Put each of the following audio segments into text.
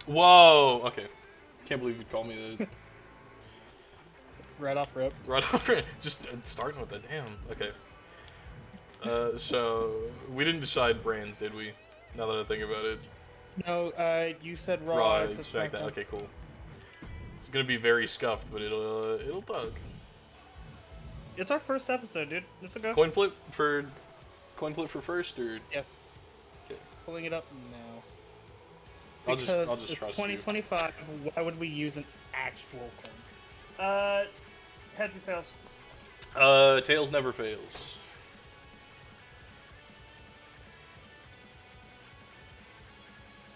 Whoa. Okay. Can't believe you'd call me that. Right off rip. Right over. Just starting with that. Damn. Okay. So we didn't decide brands, did we? Now that I think about it. No, you said Raw. Raw, I said expect that. SmackDown. Okay, cool. It's gonna be very scuffed, but it'll thug. It's our first episode, dude. It's a go. Coin flip for first, or Yeah. okay. Pulling it up now. I'll Because just it's trust 2025. Why would we use an actual coin? Heads or tails? you. Tails never fails.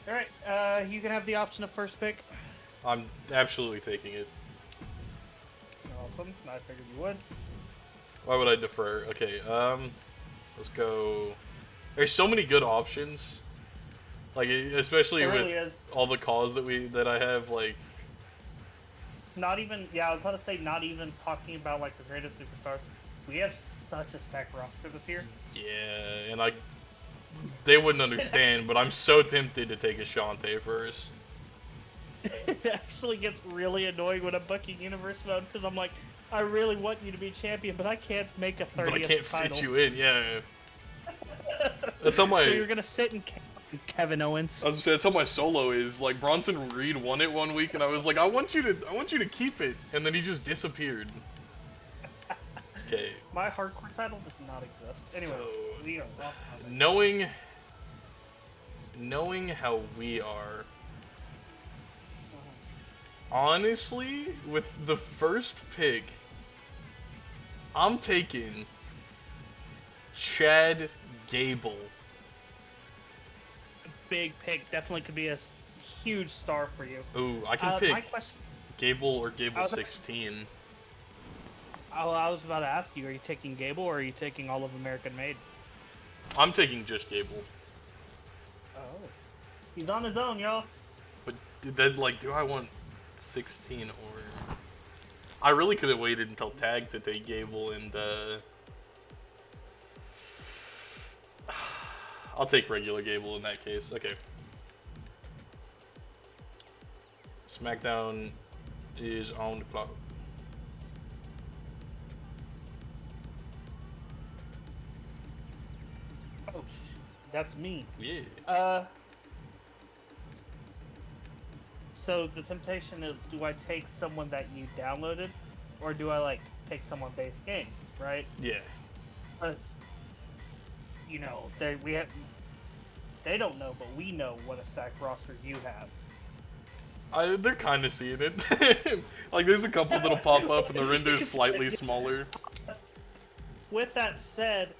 All right. You can have the option of first pick. I'm absolutely taking it. Awesome. I figured you would. Why would I defer? Okay, let's go. There's so many good options. Like, especially It with really is. all the calls that I have, like, Not even. Yeah, I was about to say. Not even talking about like the greatest superstars. We have such a stacked roster this year. yeah, and they wouldn't understand, but I'm so tempted to take a Shantae first. It actually gets really annoying when I'm booking universe mode because I'm like, I really want you to be champion, but I can't make a 30th But I can't title. fit you in, yeah. That's how my. So you're gonna sit in Kevin Owens. I was gonna say, that's how my solo is. Like, Bronson Reed won it one week, and I was like, I want you to keep it, and then he just disappeared. Okay. My hardcore title does not exist. Anyways, So, we are off. knowing how we are, honestly, with the first pick, I'm taking Chad Gable. Big pick. Definitely could be a huge star for you. Ooh, I can My pick question. Gable or Gable I was 16. I was about to ask you: are you taking Gable or are you taking all of American Made? I'm taking just Gable. Oh, he's on his own, y'all. But then, like, do I want 16 or? I really could have waited until tag to take Gable, and I'll take regular Gable in that case. Okay. SmackDown is on the clock. Oh, that's me. Yeah. So the temptation is, do I take someone that you downloaded, or do I like take someone base game, right? Yeah. Because they don't know, but we know what a stacked roster you have. They're kind of seeing it. Like, there's a couple that'll pop up, and the render's slightly smaller. With that said,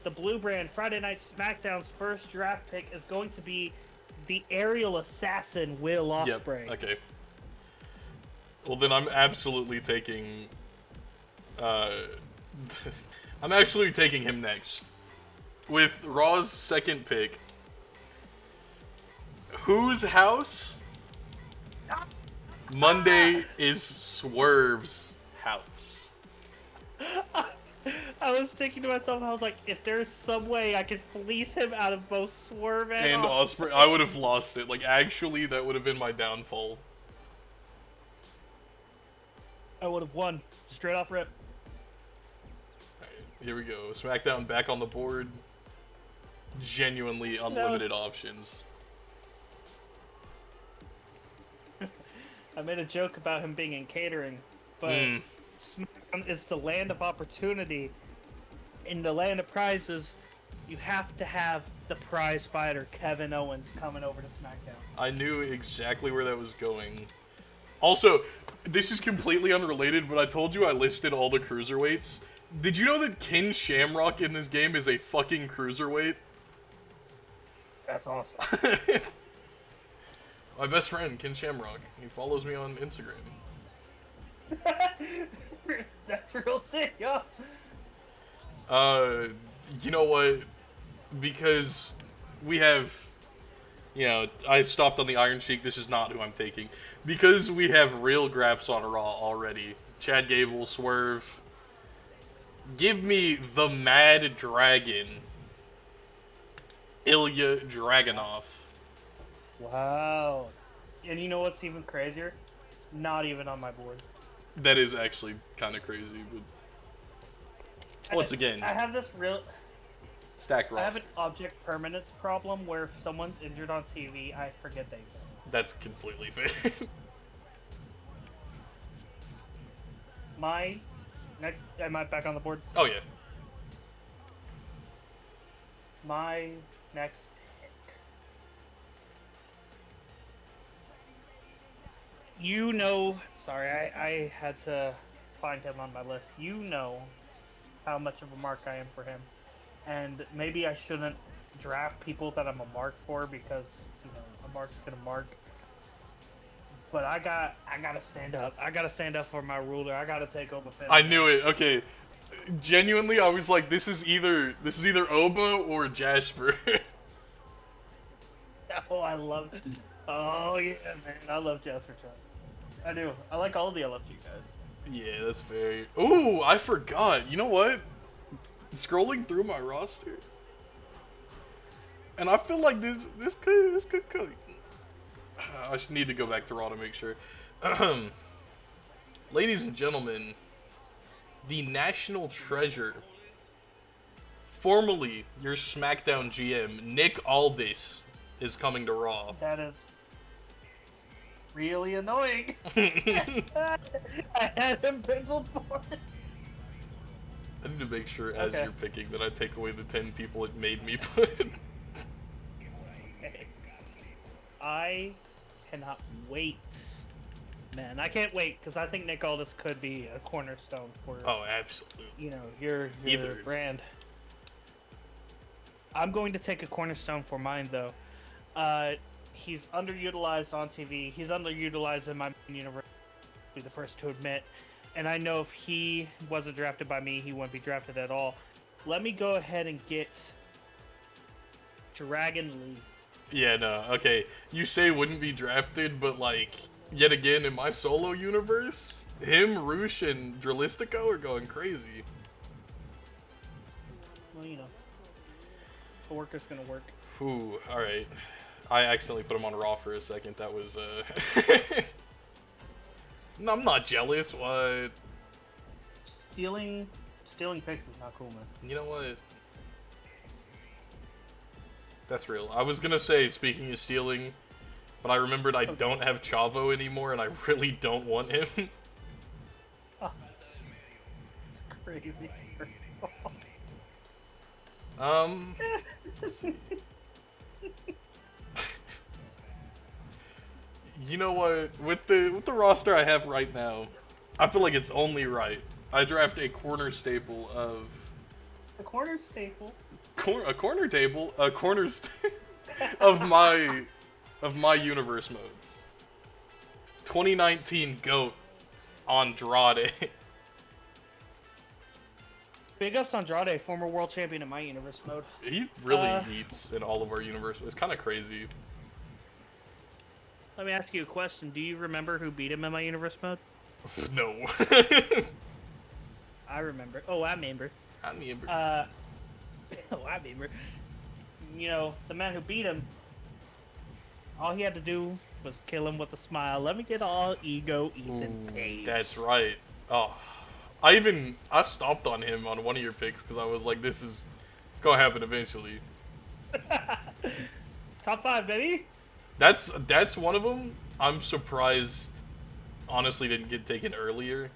the Blue Brand Friday Night SmackDown's first draft pick is going to be the aerial assassin Will Ospreay. Yep. Okay. Well, then I'm absolutely taking. I'm absolutely taking him next. With Raw's second pick. Whose house? Monday is Swerve's house. I was thinking to myself, I was like, if there's some way I could fleece him out of both Swerve and Ospreay, I would have lost it. Like, actually, that would have been my downfall. I would have won straight off rip. Alright, here we go. SmackDown back on the board. Genuinely unlimited options. I made a joke about him being in catering, but SmackDown is the land of opportunity. In the land of prizes, you have to have the prize fighter Kevin Owens coming over to SmackDown. I knew exactly where that was going. Also, this is completely unrelated, but I told you I listed all the cruiserweights. Did you know that Ken Shamrock in this game is a fucking cruiserweight? That's awesome. My best friend, Ken Shamrock. He follows me on Instagram. That's real thing, yo. You know what? Because we have, I stopped on the Iron Sheik. This is not who I'm taking. Because we have real graps on Raw already. Chad Gable, Swerve. Give me the Mad Dragon, Ilya Dragunov. Wow. And you know what's even crazier? Not even on my board. That is actually kind of crazy, but once again, I have this real. stacked I have roster. an object permanence problem where if someone's injured on TV, I forget they exist. That's completely fair. My next. Am I back on the board? Oh yeah. My next pick. You know. Sorry, I had to find him on my list. You know how much of a mark I am for him. And maybe I shouldn't draft people that I'm a mark for because, you know, a mark's gonna mark. But I gotta stand up. I gotta stand up for my ruler. I gotta take over Finn. I knew it. Okay. Genuinely, I was like, this is either Oba or Jasper. Oh, I love it. Oh yeah, man, I love Jasper Chuck. I do. I like all the LFG guys. Yeah, that's very. Ooh, I forgot. You know what? Scrolling through my roster, and I feel like this could cook. I just need to go back to Raw to make sure. Ladies and gentlemen, the National Treasure, formerly your SmackDown GM, Nick Aldis, is coming to Raw. That is really annoying. I had him penciled for it. I need to make sure as Okay. you're picking that I take away the 10 people it made me put. I cannot wait. Man, I can't wait because I think Nick Aldis could be a cornerstone for Oh, absolutely. you know your Either. brand. I'm going to take a cornerstone for mine though. He's underutilized on TV. He's underutilized in my universe. I'll be the first to admit. And I know if he wasn't drafted by me, he wouldn't be drafted at all. Let me go ahead and get Dragon Lee. Yeah, no, okay. You say wouldn't be drafted, but like, yet again, in my solo universe, him, Roosh, and Drilistico are going crazy. Well, you know, the worker's gonna work. Ooh, alright. I accidentally put him on Raw for a second. That was, No, I'm not jealous. What? Stealing picks is not cool, man. You know what? That's real. I was gonna say, speaking of stealing, but I remembered I don't have Chavo anymore, and I really don't want him. Oh, it's crazy. Let's see. You know what? With the roster I have right now, I feel like it's only right. I draft a corner staple of The corner staple. a corner table, a corner of my universe modes. 2019 GOAT Andrade. Big ups Andrade, former world champion in my universe mode. He really eats in all of our universe. It's kind of crazy. Let me ask you a question. Do you remember who beat him in my universe mode? No. I remember. Oh, I remember. I mean, Oh, I remember. You know, the man who beat him, all he had to do was kill him with a smile. Let me get all ego Ethan Page. that's right. Oh, I stomped on him on one of your picks because I was like, it's gonna happen eventually. Top 5, baby. That's one of them. I'm surprised, honestly, didn't get taken earlier.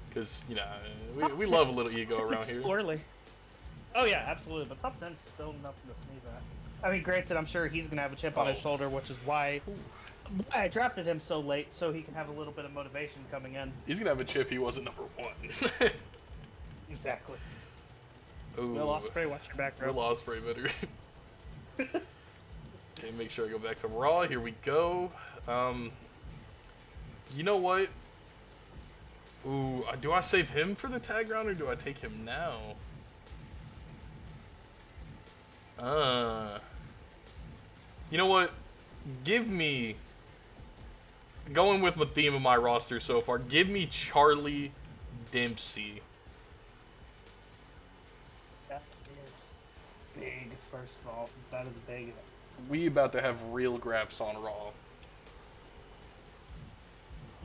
Because, you know, we love a little ego around here. Early. Oh, yeah, absolutely. But top 10's still nothing to sneeze at. I mean, granted, I'm sure he's going to have a chip on his shoulder, which is why I drafted him so late, so he can have a little bit of motivation coming in. He's going to have a chip he wasn't number 1. Exactly. Ooh, Will Ospreay, watch your back, bro. Will Ospreay better. Okay, make sure I go back to Raw. Here we go. You know what? Ooh, do I save him for the tag round or do I take him now? You know what? Give me, going with the theme of my roster so far, give me Charlie Dempsey. That is big, first of all. That is big. We about to have real graps on Raw.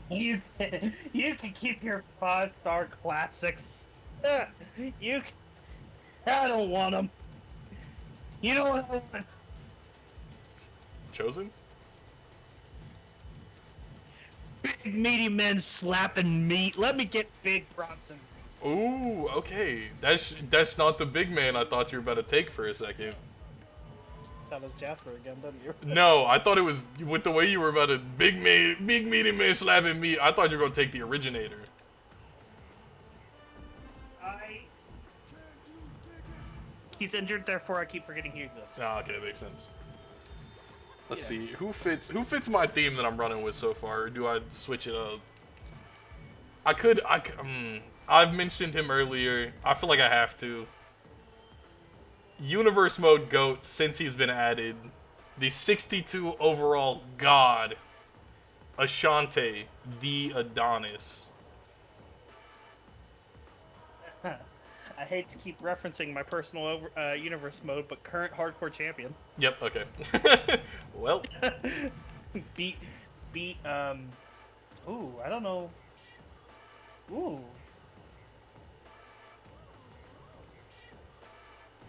You can keep your 5-star classics. You can, I don't want them. You know what I want? Chosen? Big meaty men slapping meat. Let me get Big Bronson. Ooh, okay. That's not the big man I thought you were about to take for a second. That was Jasper again, didn't you? No, I thought it was with the way you were about to big meaty man slapping meat. I thought you were gonna take the originator. He's injured, therefore I keep forgetting he exists. Ah, okay, makes sense. Let's see who fits my theme that I'm running with so far. Or do I switch it up? I've mentioned him earlier. I feel like I have to. Universe mode GOAT since he's been added. The 62 overall god, Ashante, the Adonis. I hate to keep referencing my personal universe mode, but current hardcore champion. Yep. Okay. Well. beat. Ooh, I don't know. Ooh.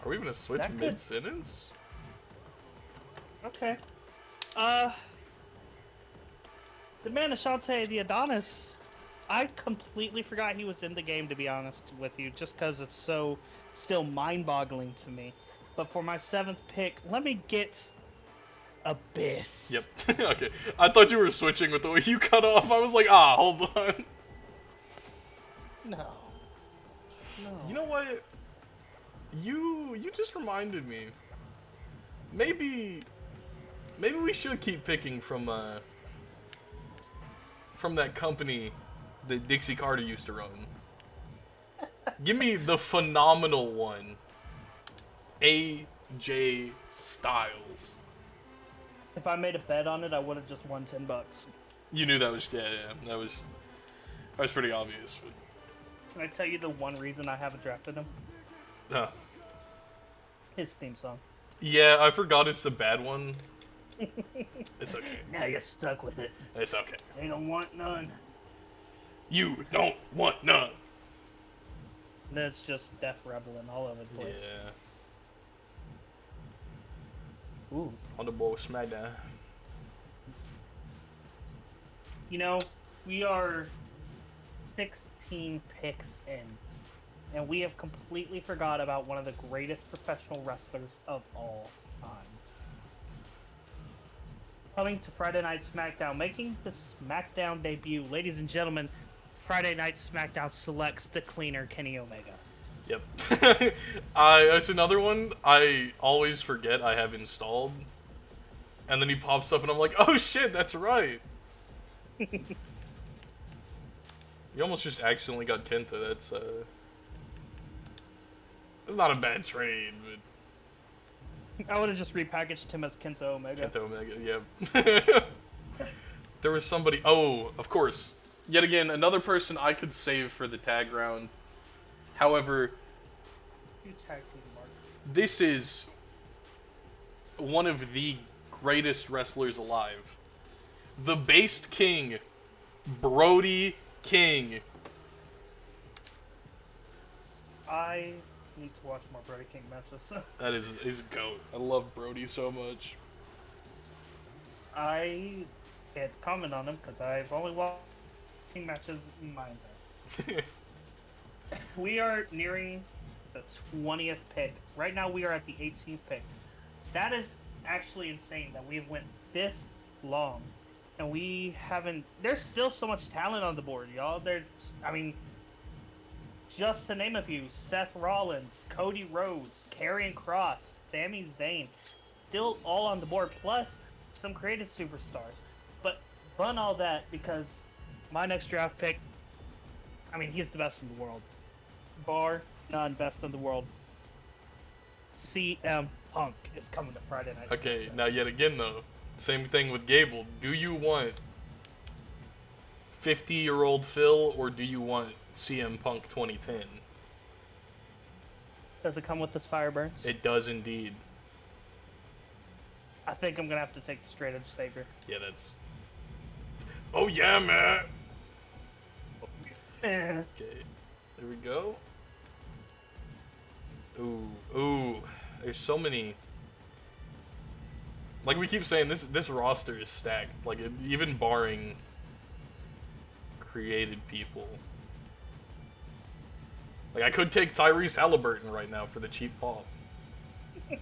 Are we gonna switch mid-sentence? Okay. The man Ashante the Adonis, I completely forgot he was in the game, to be honest with you, just because it's so still mind-boggling to me. But for my 7th pick, let me get Abyss. Yep. Okay. I thought you were switching with the way you cut off. I was like, hold on. No. You know what? You just reminded me. Maybe we should keep picking from that company that Dixie Carter used to run. Give me the phenomenal one. AJ Styles. If I made a bet on it, I would have just won $10. You knew that was that was pretty obvious. But... Can I tell you the one reason I haven't drafted him? His theme song. Yeah, I forgot it's a bad one. It's okay. Now you're stuck with it. It's okay. They don't want none. You don't want none. And then it's just Def Rebelin all over the place. Yeah. Ooh. On the ball SmackDown. You know, we are 16 picks in, and we have completely forgot about one of the greatest professional wrestlers of all time. Coming to Friday Night SmackDown, making the SmackDown debut, ladies and gentlemen, Friday Night SmackDown selects the cleaner Kenny Omega. Yep. That's another one I always forget I have installed. And then he pops up and I'm like, oh shit, that's right. You almost just accidentally got Kenta. That's not a bad trade, but I would have just repackaged him as Kenta Omega. Kenta Omega, yeah. There was somebody, of course. Yet again, another person I could save for the tag round. However, this is one of the greatest wrestlers alive. The Based King, Brody King. I need to watch more Brody King matches. That is GOAT. I love Brody so much. I can't comment on him because I've only watched King matches in my entire. We are nearing the 20th pick. Right now we are at the 18th pick. That is actually insane that we've went this long and we haven't. There's still so much talent on the board, y'all. Just to name a few: Seth Rollins, Cody Rhodes, Karrion Kross, Sami Zayn, still all on the board. Plus some creative superstars. But run all that because my next draft pick, he's the best in the world. Bar none, best in the world. CM Punk is coming to Friday Night. Okay, now yet again though, same thing with Gable. Do you want 50-year-old Phil or do you want CM Punk 2010? Does it come with this Fireburns? It does indeed. I think I'm gonna have to take the straight edge saber. Yeah, that's. Oh yeah, man. Eh. Okay, there we go. Ooh. There's so many. Like we keep saying, this roster is stacked. Like even barring created people. Like I could take Tyrese Halliburton right now for the cheap pop. I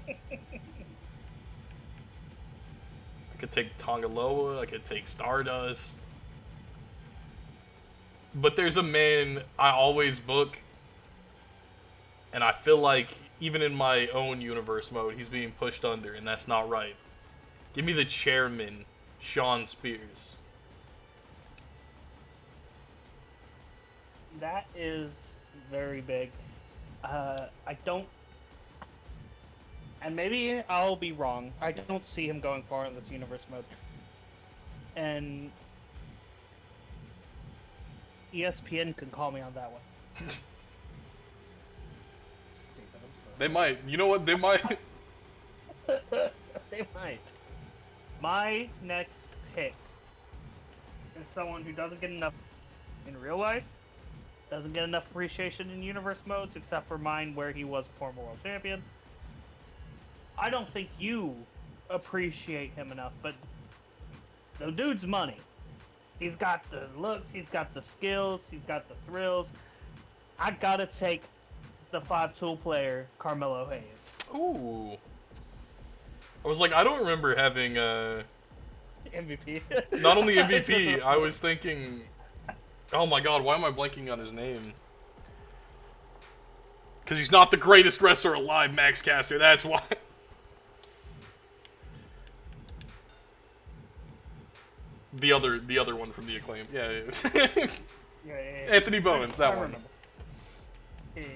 could take Tongaloa. I could take Stardust. But there's a man I always book, and I feel like even in my own universe mode, he's being pushed under, and that's not right. Give me the chairman, Sean Spears. That is very big. I don't, and maybe I'll be wrong. I don't see him going far in this universe mode. And ESPN can call me on that one. Stupid, I'm so They might. You know what? They might. They might. My next pick is someone who doesn't get enough in real life, doesn't get enough appreciation in universe modes, except for mine where he was a former world champion. I don't think you appreciate him enough, but the dude's money. He's got the looks, he's got the skills, he's got the thrills. I gotta take the 5-tool player, Carmelo Hayes. Ooh. I was like, I don't remember having MVP. not only MVP. I was thinking, oh my god, why am I blanking on his name? Because he's not the greatest wrestler alive, Max Caster. That's why. The other one from the Acclaim. Yeah. Yeah. Anthony Bowens, that one. Remember.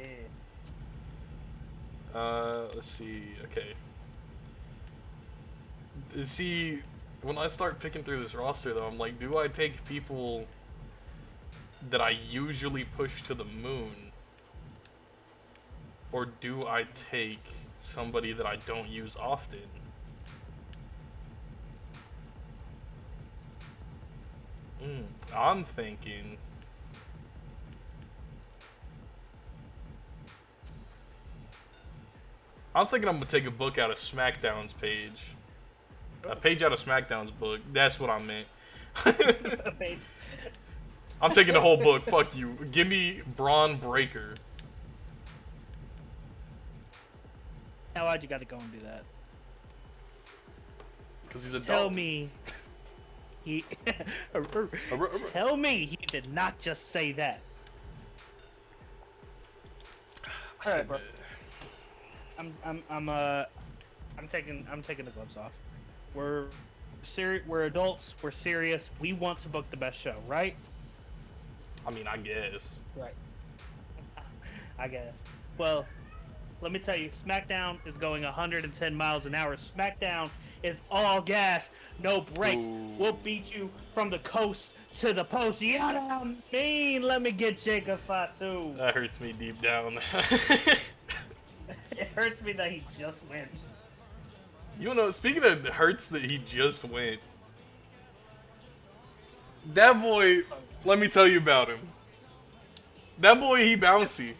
Let's see. Okay. See, when I start picking through this roster, though, I'm like, do I take people that I usually push to the moon? Or do I take somebody that I don't use often? I'm thinking... I'm going to take a book out of SmackDown's page. A page out of SmackDown's book. That's what I meant. I'm taking the whole book. Fuck you. Give me Braun Breaker. Now why'd you gotta go and do that? Because he's a Tell dog. me he tell me he did not just say that. I said, bro. I'm taking the gloves off. We're adults, we're serious, we want to book the best show, right? I mean, I guess. Right. I guess. Well, let me tell you, SmackDown is going 110 miles an hour. SmackDown is all gas, no brakes. Ooh. We'll beat you from the coast to the post. Yeah, I mean, let me get Jacob Fatu. That hurts me deep down. It hurts me that he just wins. You know, speaking of hurts that he just went, that boy, let me tell you about him. That boy, he bouncy.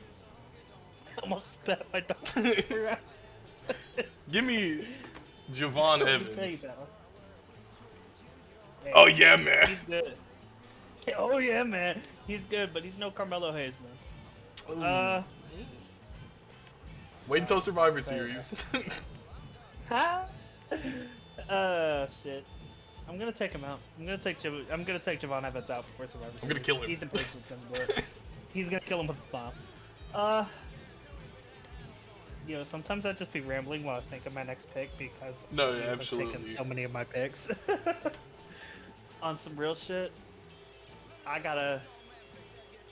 I almost spat my dog. Give me Javon Let me tell you Evans. about him. Oh yeah, man. He's good. Oh yeah, man. He's good, but he's no Carmelo Hayes, man. Wait until Survivor Series. Shit. I'm gonna take him out. I'm gonna take Javon Evans out before Survivor Series. I'm gonna kill him. Ethan Priestman's gonna do it. He's gonna kill him with a smile. You know, sometimes I just be rambling while I think of my next pick because No, you yeah, know, I've absolutely. taken so many of my picks. On some real shit, I gotta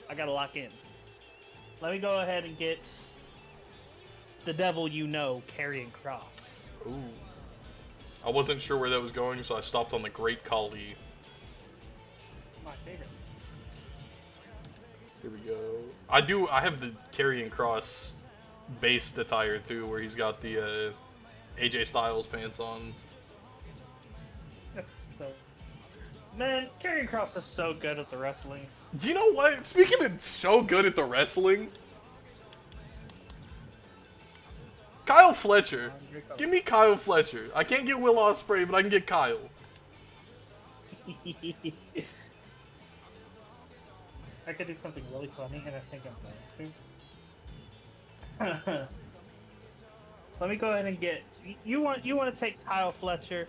lock in. Let me go ahead and get the devil you know, Karrion Kross. Ooh. I wasn't sure where that was going, so I stopped on the Great Khali. My favorite. Here we go. I have the Karrion Kross based attire too, where he's got the AJ Styles pants on. So, man, Karrion Kross is so good at the wrestling. You know what? Speaking of so good at the wrestling, Kyle Fletcher. Give me Kyle Fletcher. I can't get Will Ospreay, but I can get Kyle. I could do something really funny, and I think I'm going to. Let me go ahead and get. You want to take Kyle Fletcher?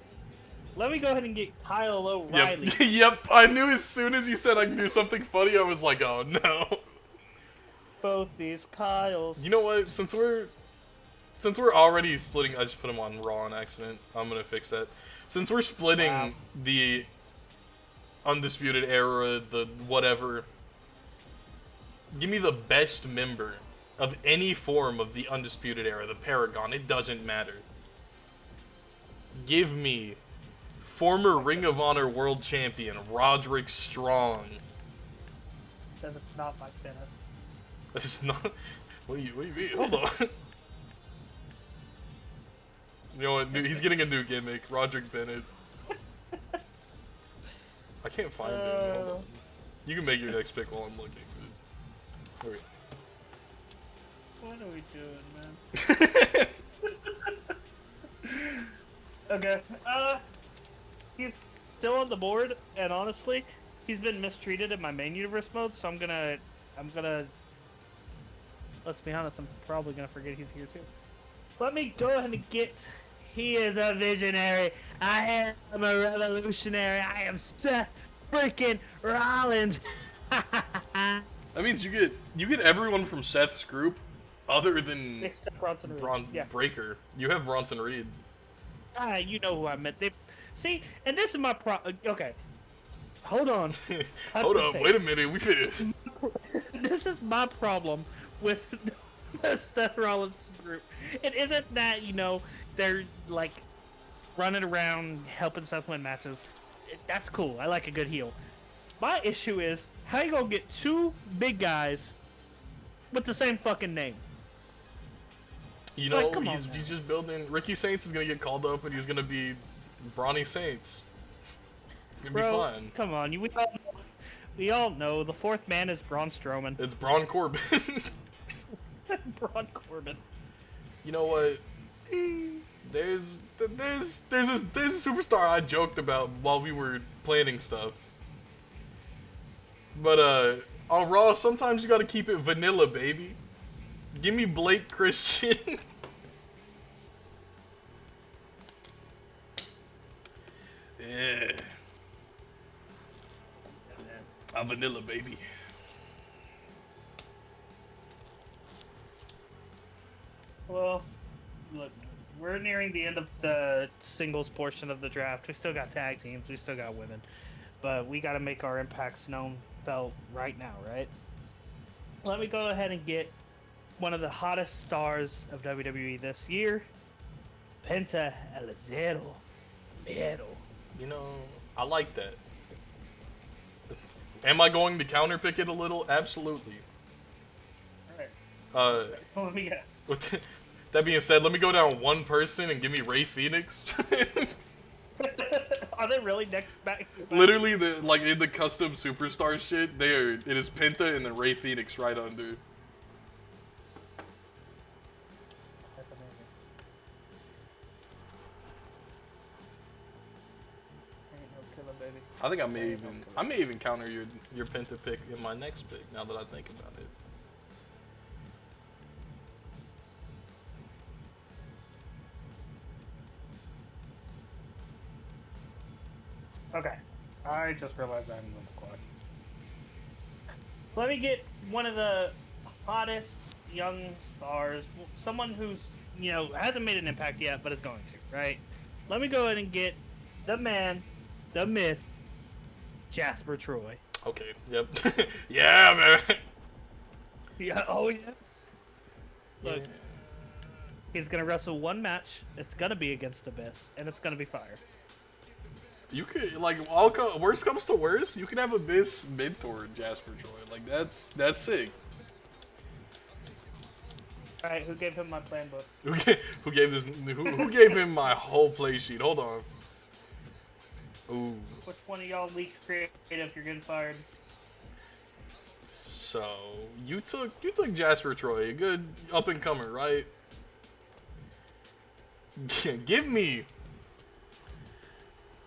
Let me go ahead and get Kyle O'Reilly. Yep. Yep. I knew as soon as you said I can do something funny, I was like, oh no. Both these Kyles. You know what? Since we're already splitting, I just put him on Raw on accident. I'm gonna fix that. Since we're splitting the Undisputed Era, the whatever, give me the best member of any form of the Undisputed Era, the Paragon. It doesn't matter. Give me former Ring of Honor World Champion Roderick Strong. That's not Mike Bennett. That's not. What do you mean? Hold on. You know what? Dude, he's getting a new gimmick, Roderick Bennett. I can't find him. Hold on. You can make your next pick while I'm looking. Wait. What are we doing, man? Okay. He's still on the board, and honestly, he's been mistreated in my main universe mode. So I'm gonna. Let's be honest. I'm probably gonna forget he's here too. Let me go ahead and get. He is a visionary. I am a revolutionary. I am Seth freaking Rollins. That means you get everyone from Seth's group, other than Except Bronson Reed. Breaker. You have Bronson Reed. You know who I meant. See, and this is my problem. Okay, hold on. Hold on. Wait a minute. We finished. This is my problem with the Seth Rollins group. It isn't that they're like running around helping Seth win matches. That's cool. I like a good heel. My issue is how you gonna get two big guys with the same fucking name? You know, he's just building. Ricky Saints is gonna get called up, and he's gonna be Brawny Saints. It's gonna be fun. Come on, we all know the fourth man is Braun Strowman. It's Braun Corbin. Braun Corbin. You know what? There's a superstar I joked about while we were planning stuff. But on Raw, sometimes you gotta keep it vanilla, baby. Give me Blake Christian. Yeah. I'm vanilla, baby. Well, look, we're nearing the end of the singles portion of the draft. We still got tag teams. We still got women. But we got to make our impacts felt right now, right? Let me go ahead and get one of the hottest stars of WWE this year, Penta El Zero Miedo. You know, I like that. Am I going to counterpick it a little? Absolutely. Alright. Let me guess. With that being said, let me go down one person and give me Rey Fenix. Are they really next back? Literally, in the custom superstar shit, it is Penta and then Rey Fenix right under. That's amazing. Ain't no killer, baby. I think I may even counter your Penta pick in my next pick. Now that I think about it. Okay. I just realized I'm in the quad. Let me get one of the hottest young stars, someone who's, hasn't made an impact yet, but is going to, right? Let me go ahead and get the man, the myth, Jasper Troy. Okay, yep. Yeah, man. Yeah, oh yeah. Look, he's going to wrestle one match. It's going to be against Abyss, and it's going to be fire. You could, worst comes to worst, you can have Abyss mentor Jasper Troy. That's sick. Alright, who gave him my plan book? Who gave him my whole play sheet? Hold on. Ooh. Which one of y'all leaked creative? You're getting fired. So you took Jasper Troy, a good up and comer, right? give me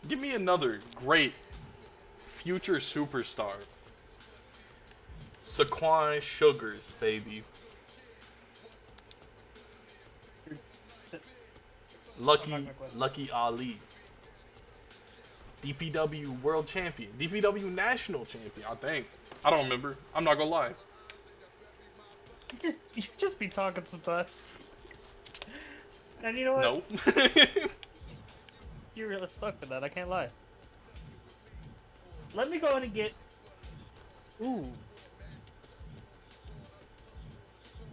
another great future superstar. Saquon Sugars, baby. Lucky Ali. DPW World Champion. DPW National Champion, I think. I don't remember. I'm not gonna lie. You just be talking sometimes. And you know what? No. You're real as fuck for that, I can't lie. Let me go in and get... Ooh.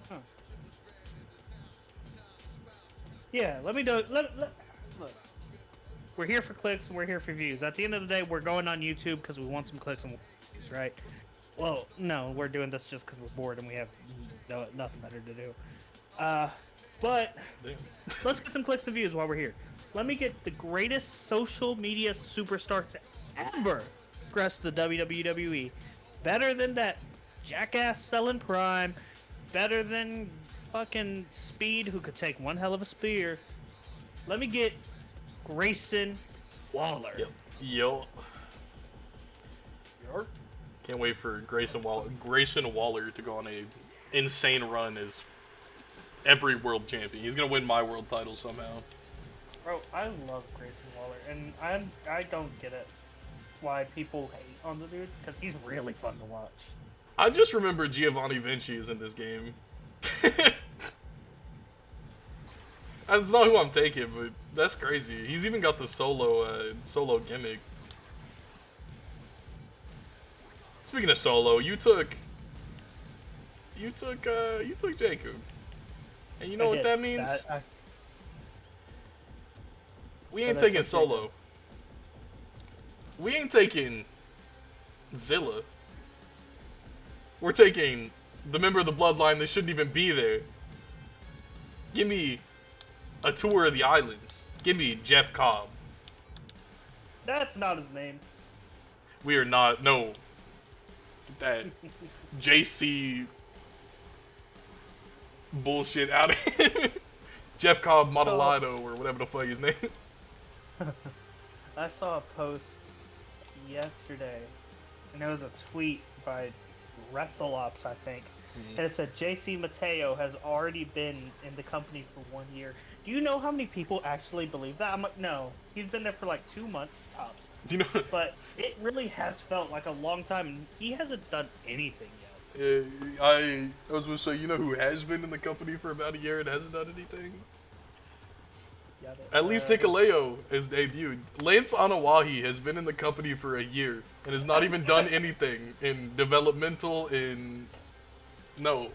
Huh. Yeah, let me do... Look. We're here for clicks and we're here for views. At the end of the day, we're going on YouTube because we want some clicks and views, right? Well, no, we're doing this just because we're bored and we have nothing better to do. But let's get some clicks and views while we're here. Let me get the greatest social media superstar to ever grace the WWE. Better than that jackass selling Prime. Better than fucking Speed, who could take one hell of a spear. Let me get Grayson Waller. Yo. Can't wait for Grayson Waller to go on a insane run as every world champion. He's gonna win my world title somehow. Bro, I love Grayson Waller, and I don't get it why people hate on the dude, because he's really fun to watch. I just remember Giovanni Vinci is in this game. That's not who I'm taking, but that's crazy. He's even got the solo gimmick. Speaking of solo, you took Jacob, and you know what that means? We ain't taking solo. We ain't taking Zilla. We're taking the member of the bloodline that shouldn't even be there. Give me a tour of the islands. Give me Jeff Cobb. That's not his name. We are not. No. Get that JC bullshit out of here. Jeff Cobb Modelado or whatever the fuck his name. I saw a post yesterday, and it was a tweet by WrestleOps, I think. And it said JC Mateo has already been in the company for 1 year. Do you know how many people actually believe that? I'm like, no. He's been there for like 2 months tops. Do you know? But it really has felt like a long time, and he hasn't done anything yet. I was gonna say, you know who has been in the company for about a year and hasn't done anything? At least Hikuleo has debuted. Lance Anawahi has been in the company for a year and has not even done anything in developmental. No.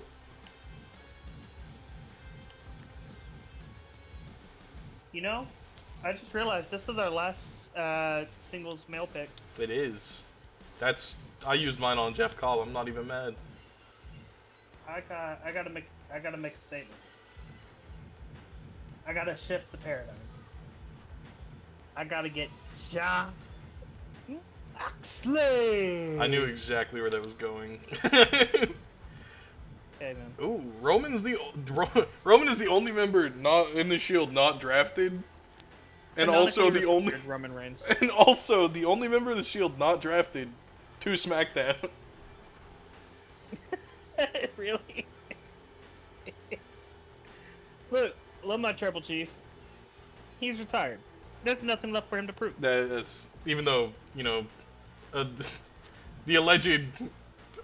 You know, I just realized this is our last singles male pick. It is. I used mine on Jeff Cobb. I'm not even mad. I gotta make a statement. I gotta shift the paradigm. I gotta get John Moxley. I knew exactly where that was going. Hey, man. Ooh, Roman is the only member not in the Shield not drafted, and also the only Roman Reigns. And also the only member of the Shield not drafted to SmackDown. Really? Look, love my Tribal Chief. He's retired. There's nothing left for him to prove. That's even though the alleged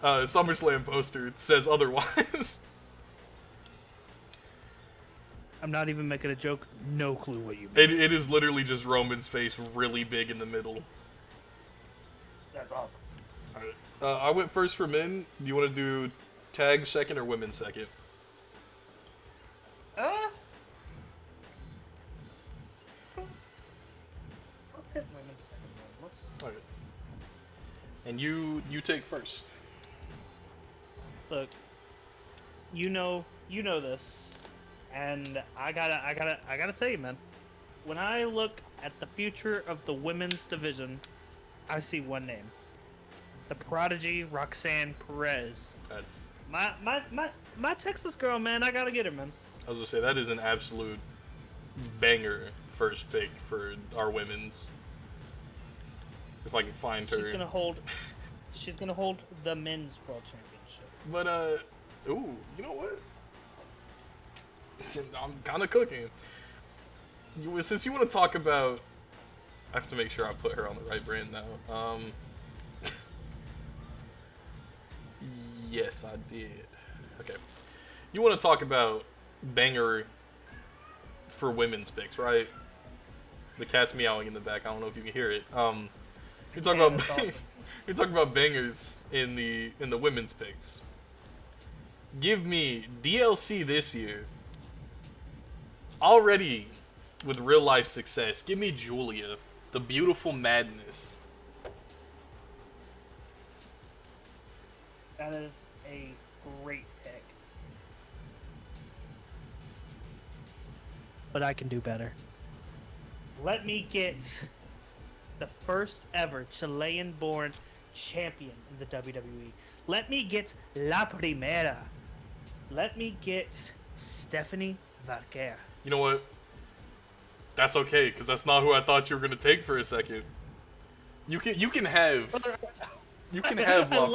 SummerSlam poster says otherwise. I'm not even making a joke. No clue what you mean. It is literally just Roman's face really big in the middle. That's awesome. Alright. I went first for men. Do you want to do tag second or women second? Alright. And you take first. Look, you know this, and I gotta tell you, man. when I look at the future of the women's division, I see one name: the prodigy Roxanne Perez. That's. My Texas girl, man. I gotta get her, man. I was gonna say that is an absolute banger first pick for our women's. If I can find her. She's gonna hold the men's world championship. But ooh, you know what? I'm kind of cooking. Since you want to talk about, I have to make sure I put her on the right brand now. Yes, I did. Okay. You want to talk about banger for women's picks, right? The cat's meowing in the back. I don't know if you can hear it. You talk about awesome. you talk about bangers in the women's picks. Give me DLC this year. Already with real life success. Give me Julia, the beautiful madness. That is a great pick. But I can do better. Let me get the first ever Chilean-born champion in the WWE. Let me get La Primera. Let me get Stephanie Varquer. You know what? That's okay, because that's not who I thought you were gonna take for a second. You can have La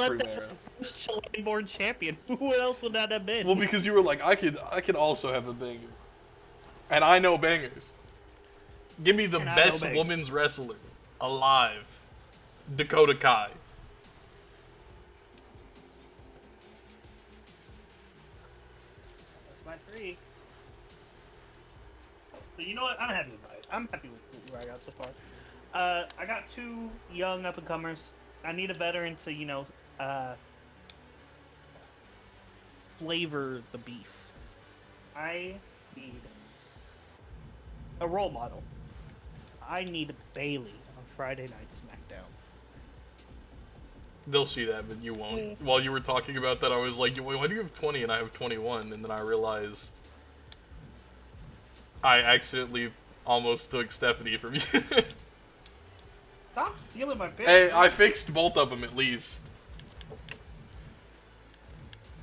Primera. First Chilean-born champion. Who else would that have been? Well, because you were like, I could also have a banger, and I know bangers. Give me the best women's wrestler alive, Dakota Kai. That's my three. But you know what? I'm happy with it. I'm happy with where I got so far. I got two young up-and-comers. I need a veteran to, flavor the beef. I need a role model. I need Bailey on Friday Night SmackDown. They'll see that, but you won't. While you were talking about that, I was like, why do you have 20 and I have 21? And then I realized I accidentally almost took Stephanie from you. Stop stealing my pick. Hey, I fixed both of them at least.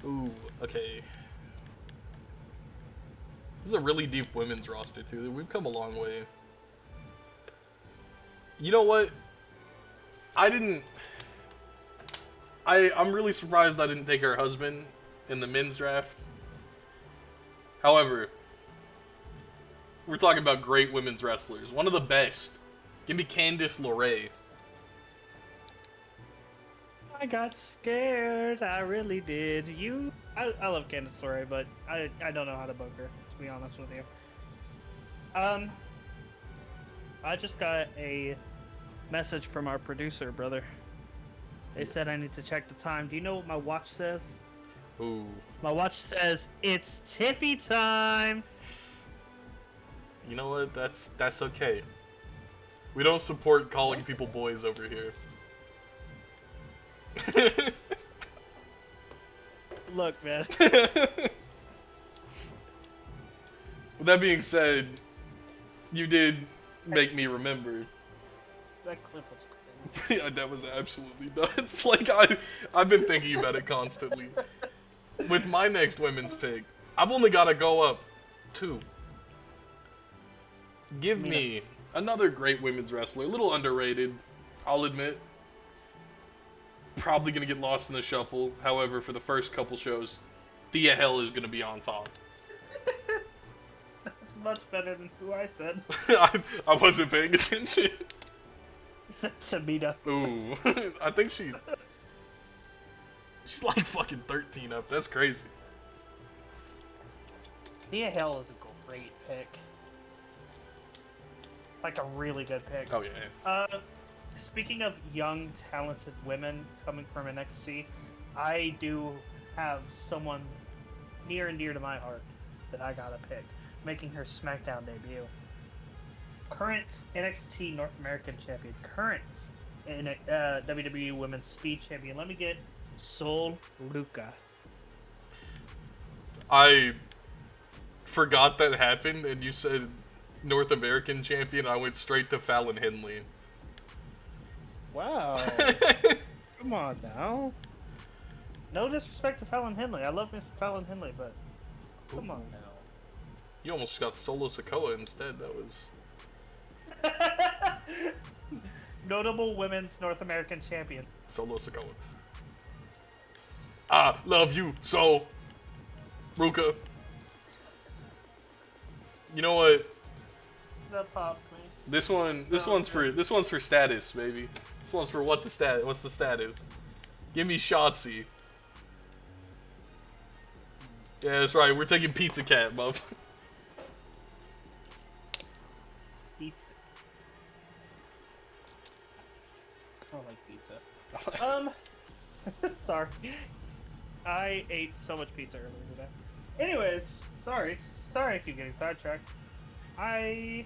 Ooh, okay. This is a really deep women's roster, too. We've come a long way. You know what? I'm really surprised I didn't take her husband in the men's draft. However, we're talking about great women's wrestlers. One of the best. Give me Candice LeRae. I got scared. I really did. I love Candice LeRae, but I don't know how to book her, to be honest with you. I just got a message from our producer, brother. They said I need to check the time. Do you know what my watch says? Ooh. My watch says it's Tiffy time. You know what? That's okay. We don't support calling people boys over here. Look, man. With that being said, you did make me remember. That clip was crazy. Yeah, that was absolutely nuts. Like, I've been thinking about it constantly. With my next women's pick, I've only got to go up 2. Give me another great women's wrestler. A little underrated, I'll admit. Probably going to get lost in the shuffle. However, for the first couple shows, Thea Hell is going to be on top. That's much better than who I said. I wasn't paying attention. Tamina. Ooh. I think she's like fucking 13 up. That's crazy. Thea Hell is a great pick. Like a really good pick. Oh, yeah. Speaking of young, talented women coming from NXT, I do have someone near and dear to my heart that I gotta pick, making her SmackDown debut. Current NXT North American champion, current WWE Women's Speed champion. Let me get Sol Luca. I forgot that happened, and you said North American champion. I went straight to Fallon Henley. Wow. Come on now. No disrespect to Fallon Henley. I love Miss Fallon Henley, but come on now. You almost got Solo Sikoa instead. That was... Notable women's North American champion. Solo Sikoa. I love you so, Ruka. You know what? That popped me. This one's for status, baby. This one's for what's the status? Give me Shotzi. Yeah, that's right. We're taking Pizza Cat, buff. Pizza. I don't like pizza. Sorry. I ate so much pizza earlier today. Anyways, sorry I keep getting sidetracked. I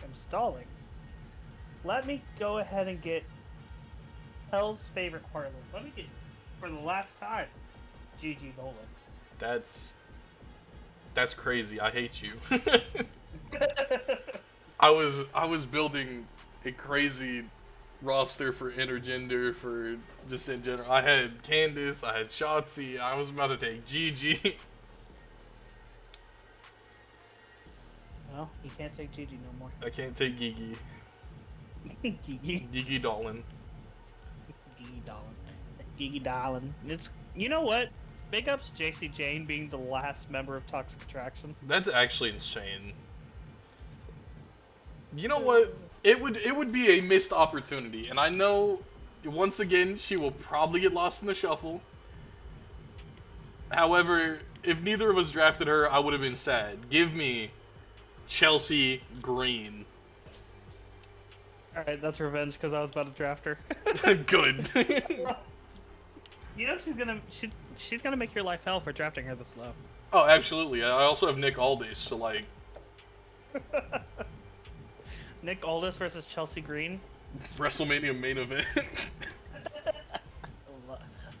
am stalling. Let me go ahead and get Hell's favorite Harlem. Let me get, for the last time, Gigi Dolan. That's crazy. I hate you. I was building a crazy roster for intergender, for just in general. I had Candace, I had Shotzi, I was about to take Gigi. Well, you can't take Gigi no more. I can't take Gigi. Gigi. Gigi Dolan. Gigi Dolan. Gigi Dolan. It's, you know what? Big ups JC Jane being the last member of Toxic Attraction. That's actually insane. You know what? It would be a missed opportunity, and I know once again she will probably get lost in the shuffle. However, if neither of us drafted her, I would have been sad. Give me Chelsea Green. Alright, that's revenge because I was about to draft her. Good. You know she's gonna make your life hell for drafting her this low. Oh, absolutely. I also have Nick Aldis, so like... Nick Aldis versus Chelsea Green. WrestleMania main event.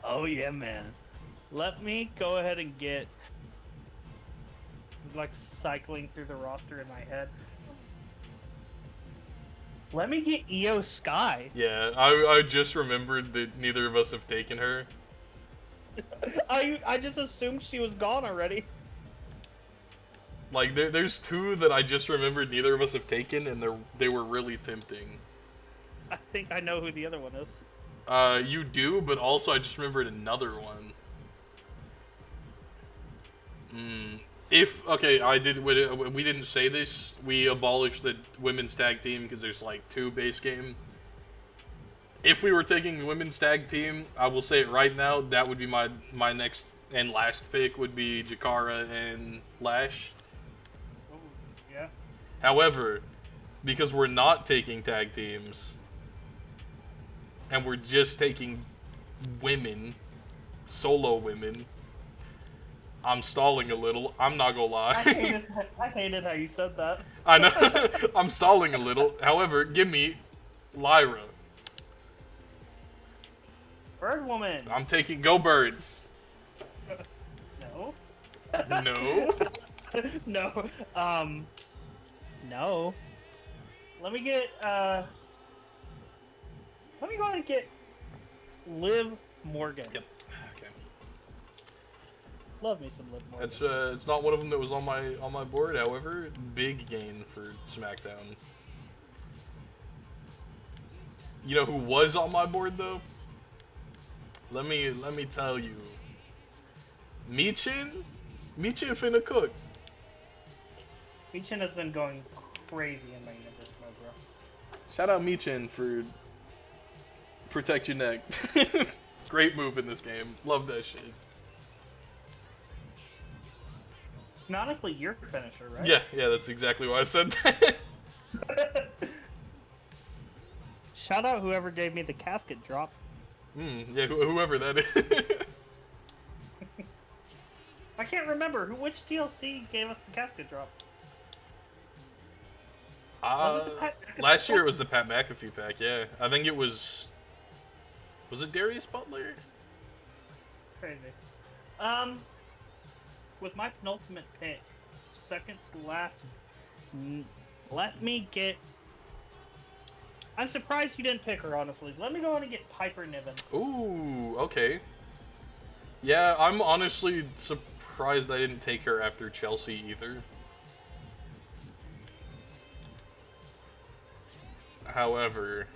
Oh yeah, man. Let me go ahead and get, like, cycling through the roster in my head. Let me get Io Sky. Yeah, I just remembered that neither of us have taken her. I just assumed she was gone already. Like, there's two that I just remembered neither of us have taken, and they were really tempting. I think I know who the other one is. You do, but also I just remembered another one. We didn't say this. We abolished the women's tag team because there's like two base game. If we were taking the women's tag team, I will say it right now, that would be my next and last pick would be Jakara and Lash. Oh, yeah. However, because we're not taking tag teams, and we're just taking women, solo women, I'm stalling a little. I'm not gonna lie. I hated how you said that. I know. I'm stalling a little. However, give me Lyra. Bird Woman. I'm taking Go Birds. No. No. No. No. Let me get, let me go ahead and get Liv Morgan. Yep. Okay. Love me some Liv Morgan. It's not one of them that was on my board. However, big gain for SmackDown. You know who was on my board though? Let me tell you. Michin finna cook. Michin has been going crazy in my universe, bro. Shout out Michin for protect your neck. Great move in this game. Love that shit. Canonically, your finisher, right? Yeah, that's exactly why I said that. Shout out whoever gave me the casket drop. Yeah, whoever that is. I can't remember which DLC gave us the casket drop. Was it the Pat McAfee Last year pack? it was the Pat McAfee pack. Yeah, I think it was. Was it Darius Butler? Crazy. With my penultimate pick, second to last Let me get... I'm surprised you didn't pick her, honestly. Let me go ahead and get Piper Niven. Ooh, okay. Yeah, I'm honestly surprised I didn't take her after Chelsea either. However,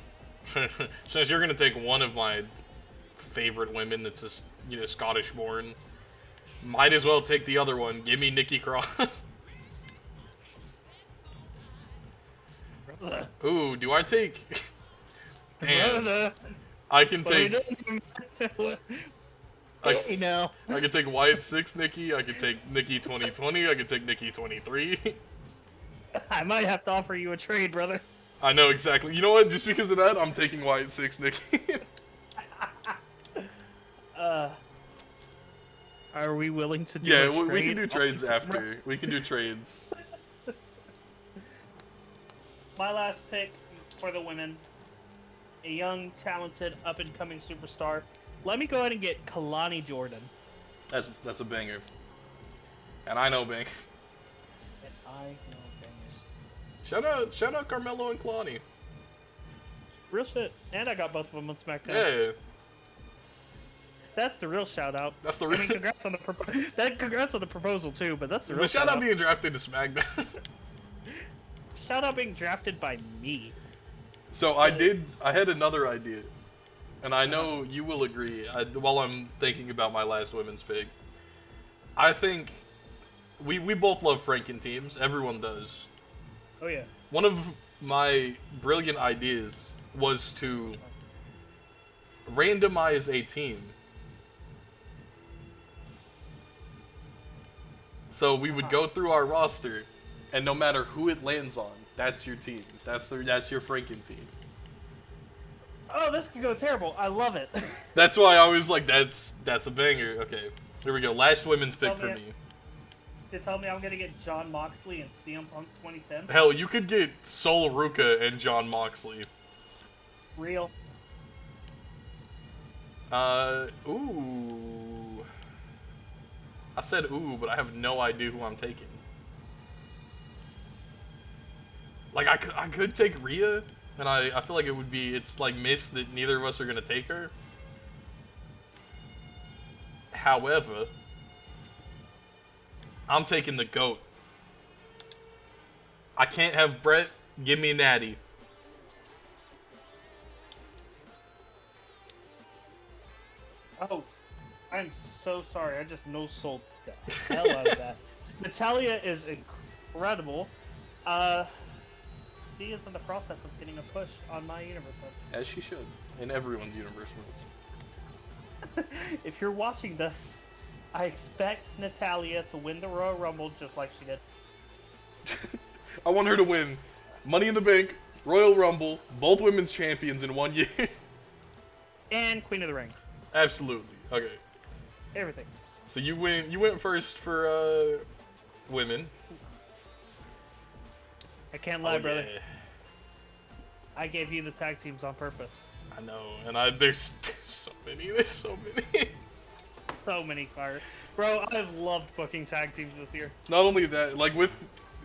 since you're gonna take one of my favorite women that's just, Scottish born, might as well take the other one. Give me Nikki Cross. Ooh, do I take... Damn. I can take... Hey, now. I can take Wyatt 6 Nikki, I can take Nikki 2020, I can take Nikki 23. I might have to offer you a trade, brother. I know exactly. You know what? Just because of that, I'm taking Wyatt 6 Nikki. Are we willing to do Yeah, a trade? we can do trades after. We can do trades. My last pick for the women, a young, talented, up-and-coming superstar. Let me go ahead and get Kalani Jordan. That's a banger. And I know bang. And I know bangers. Shout out Carmelo and Kalani. Real shit. And I got both of them on SmackDown. Yeah. That's the real shout out. That's the real. I mean, congrats on the proposal too, but that's the real. But shout out being drafted to SmackDown. Shout out being drafted by me. So I had another idea, and I know you will agree. While I'm thinking about my last women's pick, I think we both love Franken teams. Everyone does. Oh yeah. One of my brilliant ideas was to randomize a team. So we would go through our roster, and no matter who it lands on, that's your team. That's your Franken team. Oh, this could go terrible. I love it. That's why I was like, that's a banger. Okay, here we go. Last women's pick for me. They tell me I'm gonna get John Moxley and CM Punk 2010. Hell, you could get Sol Ruka and John Moxley. Real. Ooh. I said ooh, but I have no idea who I'm taking. Like, I could take Rhea, and I feel like it's like missed that neither of us are gonna take her. However, I'm taking the GOAT. I can't have Brett. Give me Natty. Oh, I'm so sorry. I just no-sold the hell out of that. Natalia is incredible. She is in the process of getting a push on my universe mode. As she should. In everyone's universe modes. If you're watching this, I expect Natalia to win the Royal Rumble just like she did. I want her to win Money in the Bank, Royal Rumble, both women's champions in 1 year. And Queen of the Ring. Absolutely. Okay. Everything. So you went first for women. I can't lie, brother. Yeah. I gave you the tag teams on purpose. I know, and there's so many. There's so many. So many cards. Bro, I've loved booking tag teams this year. Not only that, like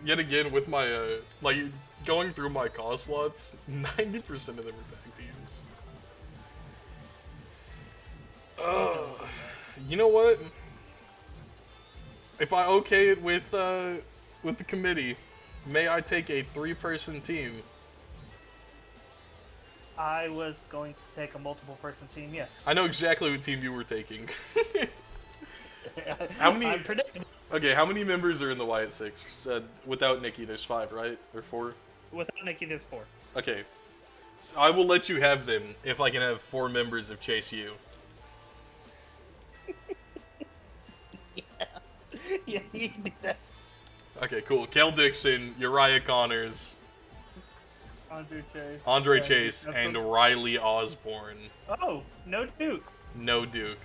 yet again with my like going through my call slots, 90% of them are tag teams. You know what? If I okay it with the committee, may I take a 3-person team? I was going to take a multiple-person team, yes. I know exactly what team you were taking. How many? I'm predicting. Okay, how many members are in the Wyatt Six? Without Nikki, there's 5, right? Or 4? Without Nikki, there's 4. Okay, so I will let you have them if I can have 4 members of Chase U. Yeah, you can do that. Okay, cool. Kel Dixon, Uriah Connors, Andre Chase, and Riley Osborne. Oh, no Duke. No Duke.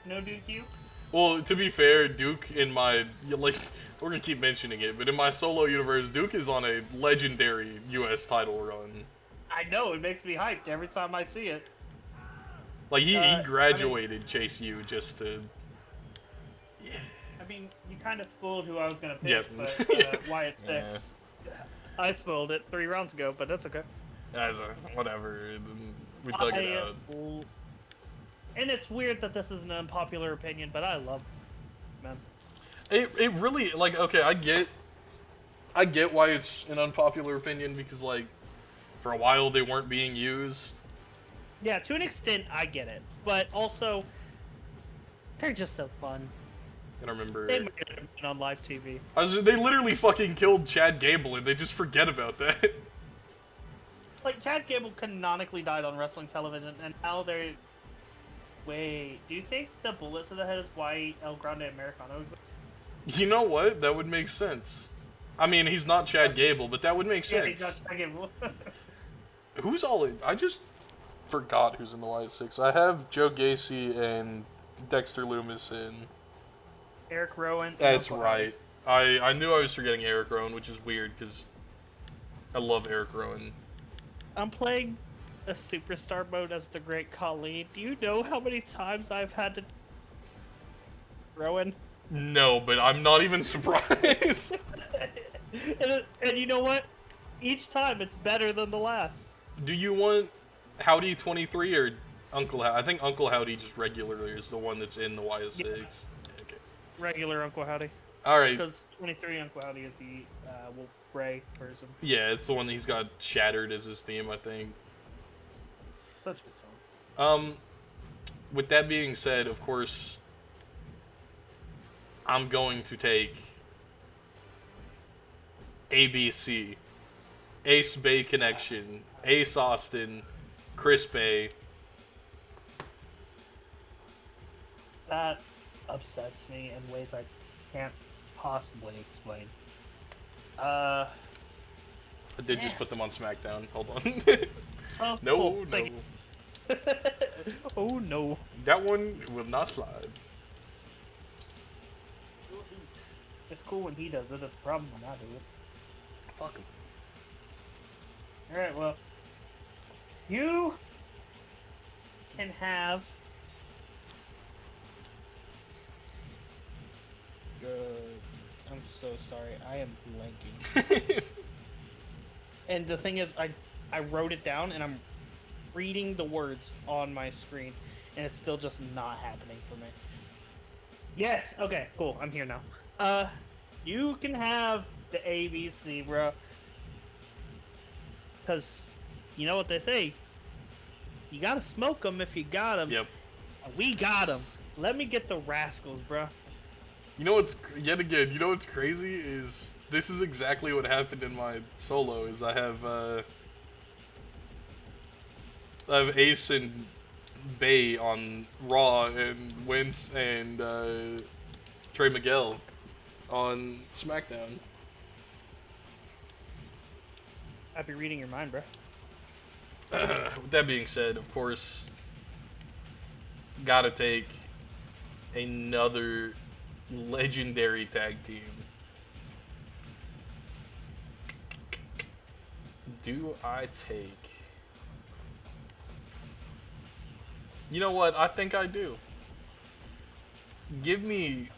No Duke you? Well, to be fair, Duke in my, like, we're gonna keep mentioning it, but in my solo universe, Duke is on a legendary U.S. title run. I know, it makes me hyped every time I see it. Like, he graduated Chase U just to... I mean, you kind of spoiled who I was going to pick, Yep. but Wyatt Six. I spoiled it 3 rounds ago, but that's okay. As a whatever, we dug it out. And it's weird that this is an unpopular opinion, but I love it, man. It really, like, okay, I get why it's an unpopular opinion, because, like, for a while they weren't being used. Yeah, to an extent, I get it, but also they're just so fun. I remember They might have been on live TV. they literally fucking killed Chad Gable, and they just forget about that. Like, Chad Gable canonically died on wrestling television, and now they're... Wait, do you think the bullet to the head is why El Grande Americano exists? You know what? That would make sense. I mean, he's not Chad Gable, but that would make sense. Yeah, he's not Chad Gable. Who's all in? I just forgot who's in the Y6. I have Joe Gacy and Dexter Lumis in. Eric Rowan. That's right. I knew I was forgetting Eric Rowan, which is weird, because I love Eric Rowan. I'm playing a superstar mode as the Great Khali. Do you know how many times I've had to... Rowan? No, but I'm not even surprised. and you know what? Each time it's better than the last. Do you want Howdy 23 or Uncle Howdy? I think Uncle Howdy just regularly is the one that's in the YS6. Yeah. Okay. Regular Uncle Howdy. Alright. Because 23 Uncle Howdy is the Ray version. Yeah, it's the one that he's got Shattered as his theme, I think. Such a good song. With that being said, of course, I'm going to take ABC, Ace Bay Connection, Ace Austin, Chris Bay. That upsets me in ways I can't possibly explain. I did just put them on SmackDown. Hold on. Oh, No, cool. no. Thank you. Oh no. That one will not slide. It's cool when he does it. It's a problem when I do it. Fuck him. Alright, well. You can have... I'm so sorry. I am blanking. And the thing is, I wrote it down, and I'm reading the words on my screen, and it's still just not happening for me. Yes! Okay, cool. I'm here now. You can have the ABC, bro. Because, you know what they say? You gotta smoke them if you got them. Yep. We got them. Let me get the Rascals, bro. You know what's, yet again, you know what's crazy is this is exactly what happened in my solo, is I have Ace and Bay on Raw, and Wentz and Trey Miguel on SmackDown. I'd be reading your mind, bro. With that being said, of course, gotta take another legendary tag team. Do I take... You know what? I think I do. Give me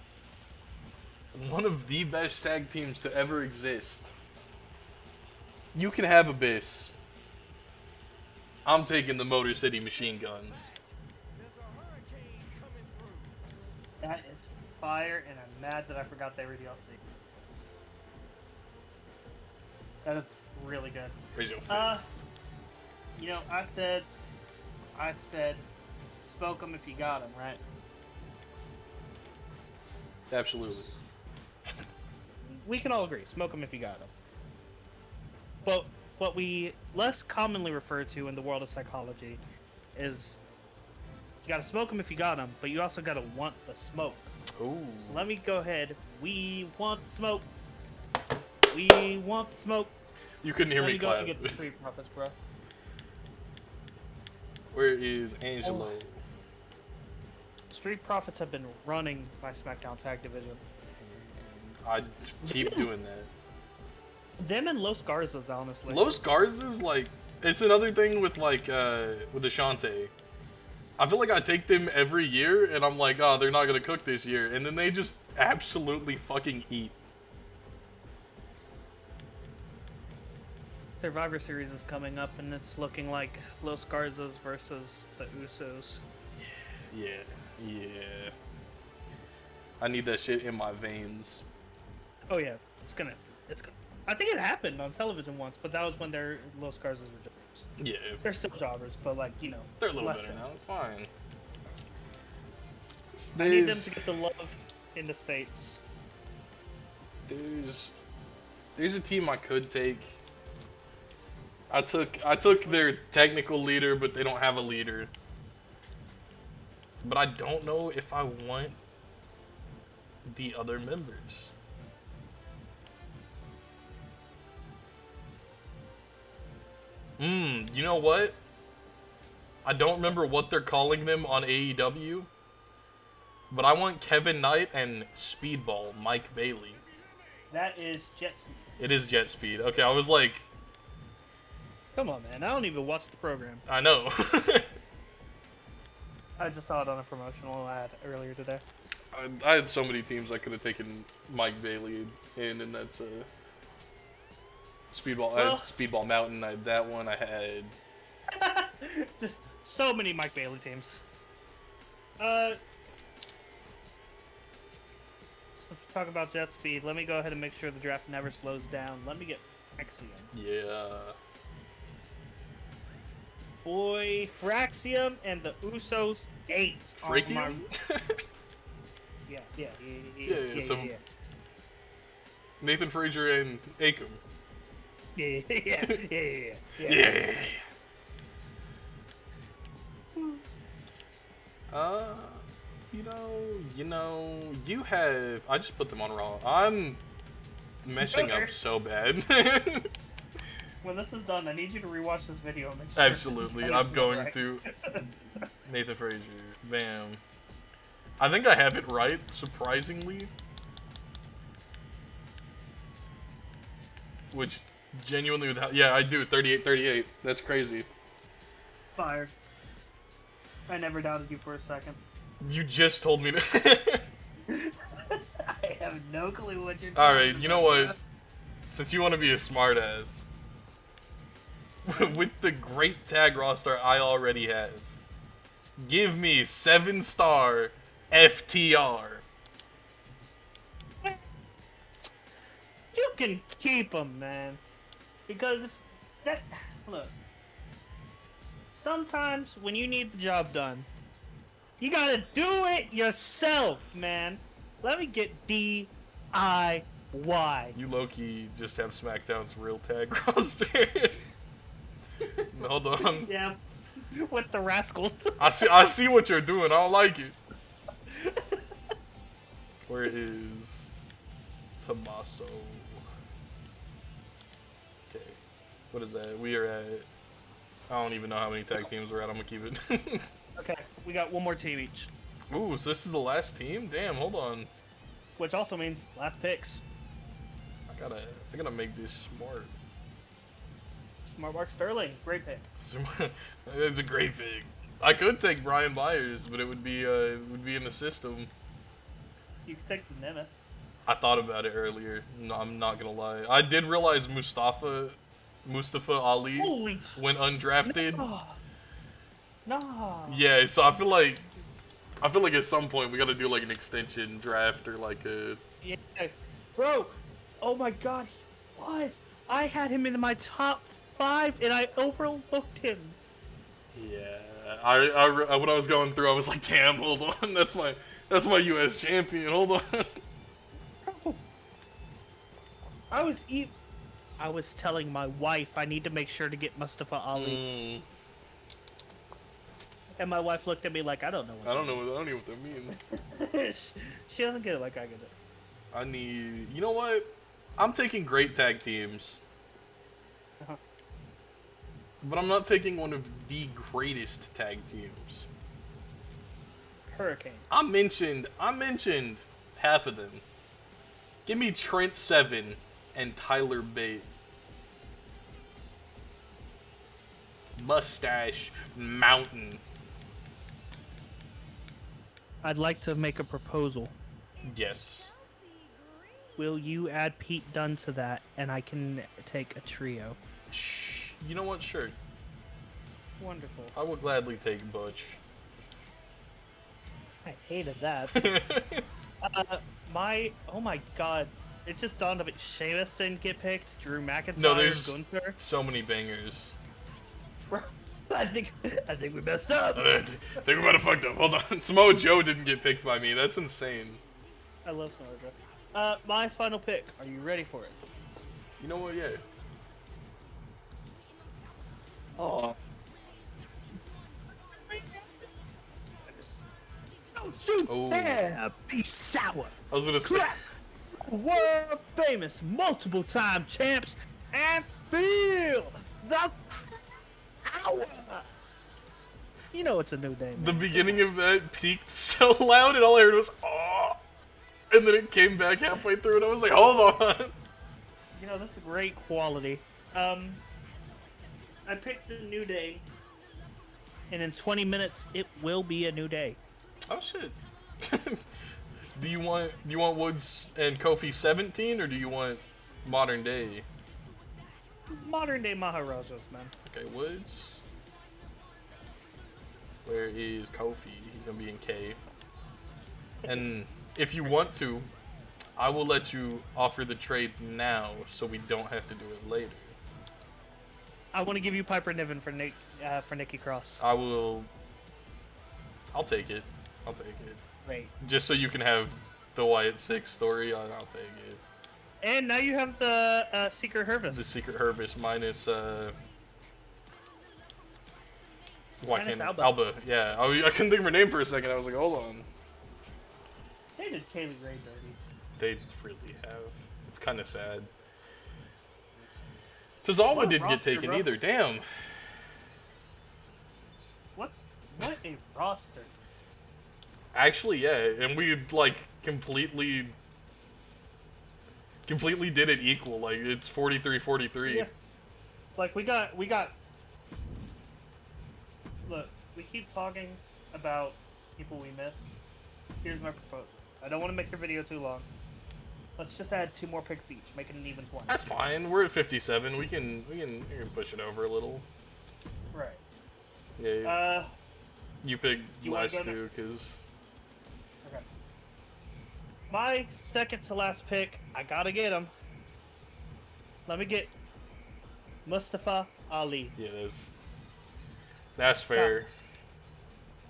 one of the best tag teams to ever exist. You can have Abyss. I'm taking the Motor City Machine Guns. That is fire, and I'm mad that I forgot they were DLC. That is really good. Raise your face. You know, I said, smoke them if you got them, right? Absolutely. We can all agree, smoke them if you got them. But what we less commonly refer to in the world of psychology is you gotta smoke them if you got them, but you also gotta want the smoke. Ooh. So let me go ahead. We want the smoke. We want the smoke. You couldn't hear Let me me go clap. and get the Street Profits, bro. Where is Angelo? Street Profits have been running my SmackDown Tag Division. I keep doing that. Them and Los Garzas, honestly. Los Garzas, like, it's another thing with, like, with Ashante. I feel like I take them every year, and I'm like, oh, they're not gonna cook this year. And then they just absolutely fucking eat. Survivor Series is coming up, and it's looking like Los Garzas versus the Usos. Yeah, yeah. I need that shit in my veins. Oh yeah, it's gonna. I think it happened on television once, but that was when their Los Garzas were jobbers. Yeah. They're still jobbers, but like they're a little better lesser. now. It's fine. I need them to get the love in the States. There's a team I could take. I took their technical leader, but they don't have a leader. But I don't know if I want the other members. You know what? I don't remember what they're calling them on AEW. But I want Kevin Knight and Speedball Mike Bailey. That is Jet Speed. It is Jet Speed. Okay, I was like... Come on, man. I don't even watch the program. I know. I just saw it on a promotional ad earlier today. I had so many teams I could have taken Mike Bailey in, and that's Speedball. I had Speedball Mountain. I had that one. I had... Just so many Mike Bailey teams. Let's talk about Jet Speed. Let me go ahead and make sure the draft never slows down. Let me get Fraxium. Yeah. Boy, Fraxium and the Usos 8. Fraxium? Yeah. So Nathan Frazier and Akam. Yeah. You have... I just put them on Raw. I'm messing up so bad. When this is done, I need you to rewatch this video and make sure. Absolutely, I'm going to. Nathan Frazier. Bam. I think I have it right, surprisingly. Which, genuinely, without... Yeah, I do. 38-38. That's crazy. Fired. I never doubted you for a second. You just told me to... I have no clue what you're talking Alright, you know what? Since you want to be a smartass, with the great tag roster I already have, give me 7-star FTR. You can keep them, man. Because if that... Look. Sometimes when you need the job done, you gotta do it yourself, man. Let me get DIY. You low-key just have SmackDown's real tag roster. Hold on. Yeah, with the rascals. I see what you're doing. I don't like it. Where is Tommaso? Okay. What is that? We are at... I don't even know how many tag teams we're at. I'm gonna keep it. Okay, we got one more team each. Ooh, so this is the last team? Damn, hold on. Which also means last picks. I gotta make this smart. Smart Mark Sterling, great pick. It's a great pick. I could take Brian Byers, but it would be in the system. You could take the Nimitz. I thought about it earlier. No, I'm not gonna lie. I did realize Mustafa Ali went undrafted. No. Yeah, so I feel like at some point we gotta do like an extension draft or like a... Yeah. Bro, oh my god, what? I had him in my top 5 and I overlooked him. Yeah, I when I was going through, I was like, damn, hold on, that's my U.S. champion. Hold on. Bro, I was telling my wife I need to make sure to get Mustafa Ali. And my wife looked at me like, I don't know what I don't know what that means. She doesn't get it like I get it. I need... You know what? I'm taking great tag teams. Uh-huh. But I'm not taking one of the greatest tag teams. Hurricane. I mentioned half of them. Give me Trent Seven and Tyler Bate. Mustache Mountain. I'd like to make a proposal. Yes. Will you add Pete Dunne to that, and I can take a trio? You know what? Sure. Wonderful. I would gladly take Butch. I hated that. Oh my god. It just dawned on me. Sheamus didn't get picked. Drew McIntyre, No, there's Gunther. so many bangers. I think we messed up. I think we might have fucked up. Hold on. Samoa Joe didn't get picked by me. That's insane. I love Samoa Joe. My final pick. Are you ready for it? You know what? Yeah. Oh. Don't you dare be sour. I was gonna say. Crap. World famous, multiple time champs, and feel the power. You know it's a new day, man. The beginning of that peaked so loud, and all I heard was "oh," and then it came back halfway through, and I was like, "Hold on." You know that's a great quality. I picked the new day, and in 20 minutes it will be a new day. Oh shit. Do you want Woods and Kofi 17, or do you want modern day? Modern day Maharajas, man. Okay, Woods. Where is Kofi? He's gonna be in K. And if you want to, I will let you offer the trade now, so we don't have to do it later. I want to give you Piper Niven for Nikki Cross. I'll take it. I'll take it. Wait. Just so you can have the Wyatt 6 story, I'll take it. And now you have the Secret Hervis. The Secret Hervis minus Alba. Yeah, I couldn't think of her name for a second. I was like, hold on. They did Kaylee Ray dirty. They really have. It's kind of sad. Tozawa didn't get taken either. Damn. What a roster. Actually, yeah, and we like completely did it equal. Like it's 43-43. Yeah. Like we got. Look, we keep talking about people we miss. Here's my proposal. I don't want to make your video too long. Let's just add 2 more picks each, make it an even 20. That's fine. We're at 57. We can push it over a little. Right. Yeah. You pick you last 2 because. Okay. My second to last pick, I gotta get him. Let me get Mustafa Ali. Yeah, that's fair.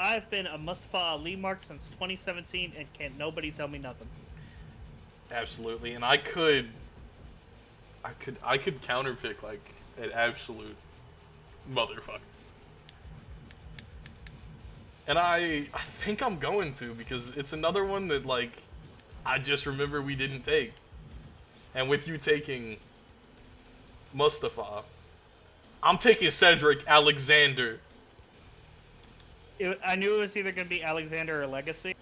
I've been a Mustafa Ali mark since 2017, and can't nobody tell me nothing. Absolutely, and I could counterpick like an absolute motherfucker. And I think I'm going to, because it's another one that like I just remember we didn't take. And with you taking Mustafa, I'm taking Cedric Alexander. I knew it was either going to be Alexander or Legacy.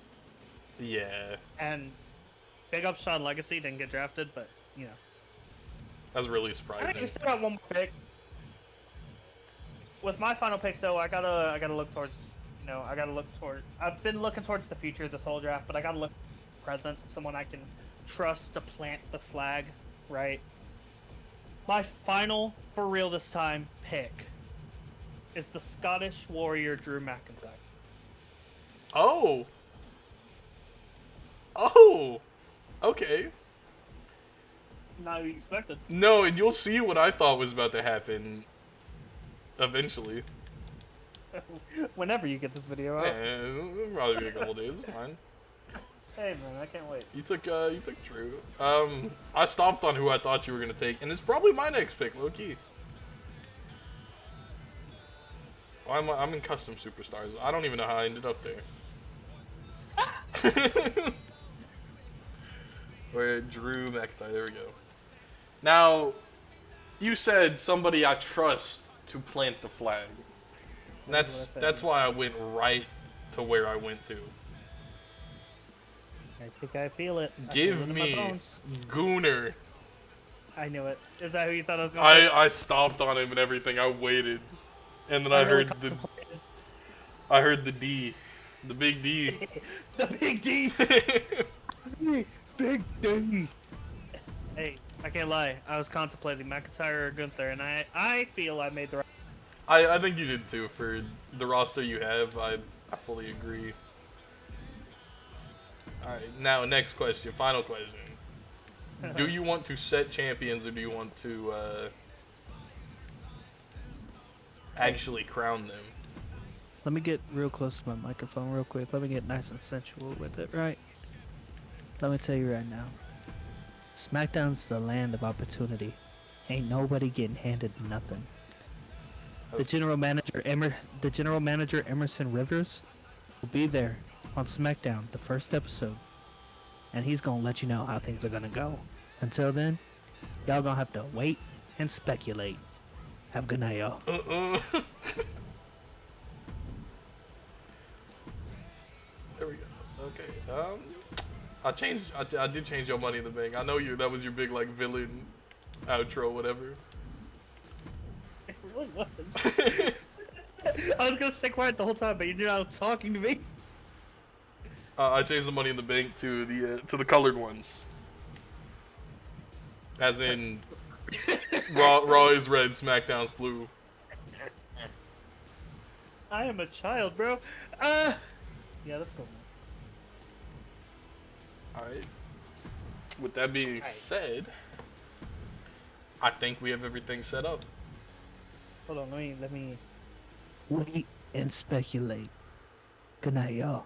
Yeah. And big up Sean Legacy, didn't get drafted, but, you know. That's really I surprising. think we still got one more pick. With my final pick, though, I gotta look towards, I've been looking towards the future this whole draft, but I gotta look present, someone I can trust to plant the flag, right? My final, for real this time, pick is the Scottish Warrior Drew McIntyre. Oh, okay. Not what you expected. No, and you'll see what I thought was about to happen eventually. Whenever you get this video out. Yeah, it'll probably be a couple days. It's fine. Hey man, I can't wait. You took Drew. I stopped on who I thought you were gonna take, and it's probably my next pick, low key. I'm in custom superstars. I don't even know how I ended up there. Where Drew McIntyre. There we go. Now, you said somebody I trust to plant the flag. And that's why I went right to where I went to. I think I feel it. Give me Gooner. I knew it. Is that who you thought I was going to I stomped on him and everything. I waited, and then I heard the D, the big D. The big D. Big D. Hey, I can't lie. I was contemplating McIntyre or Gunther, and I feel I made the right. I think you did too. For the roster you have, I fully agree. All right, now next question, final question. Do you want to set champions or do you want to Hey, actually crown them? let me get real close to my microphone real quick. Let me get nice and sensual with it, right? Let me tell you right now. SmackDown's the land of opportunity. Ain't nobody getting handed nothing. The That's, general manager Emerson Rivers will be there on SmackDown, the first episode, and he's gonna let you know how things are gonna go. Until then, y'all gonna have to wait and speculate. Have a good night, y'all. There we go. Okay. I changed. I did change your Money in the Bank. I know you. That was your big like villain outro, whatever. It really was. I was gonna stay quiet the whole time, but you're not talking to me. I changed the Money in the Bank to the colored ones. As in, Raw is red, SmackDown's blue. I am a child, bro. Yeah, let's go. All right. With that being said, I think we have everything set up. Hold on, let me wait and speculate. Good night, y'all.